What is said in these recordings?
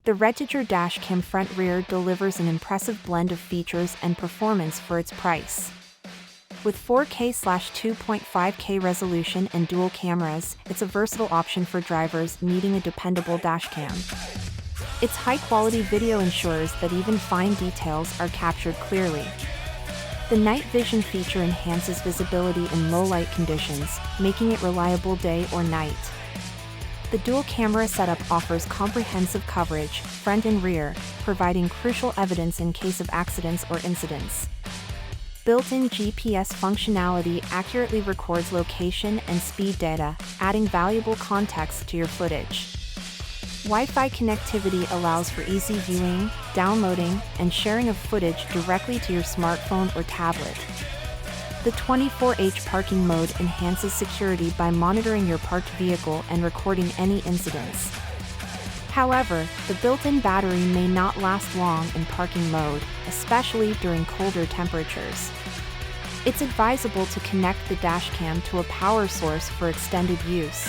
The REDTIGER dashcam front rear delivers an impressive blend of features and performance for its price. With 4K/2.5K resolution and dual cameras, it's a versatile option for drivers needing a dependable dashcam. Its high-quality video ensures that even fine details are captured clearly. The night vision feature enhances visibility in low-light conditions, making it reliable day or night. The dual camera setup offers comprehensive coverage, front and rear, providing crucial evidence in case of accidents or incidents. Built-in GPS functionality accurately records location and speed data, adding valuable context to your footage. Wi-Fi connectivity allows for easy viewing, downloading, and sharing of footage directly to your smartphone or tablet. The 24H parking mode enhances security by monitoring your parked vehicle and recording any incidents. However, the built-in battery may not last long in parking mode, especially during colder temperatures. It's advisable to connect the dashcam to a power source for extended use.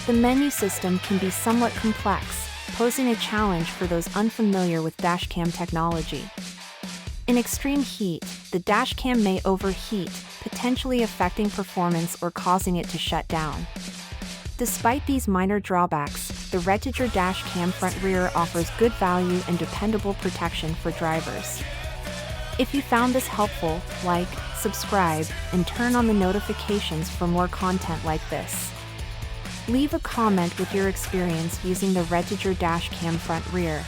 The menu system can be somewhat complex, posing a challenge for those unfamiliar with dashcam technology. In extreme heat, the dashcam may overheat, potentially affecting performance or causing it to shut down. Despite these minor drawbacks, the REDTIGER dashcam front rear offers good value and dependable protection for drivers. If you found this helpful, like, subscribe, and turn on the notifications for more content like this. Leave a comment with your experience using the REDTIGER dashcam front rear.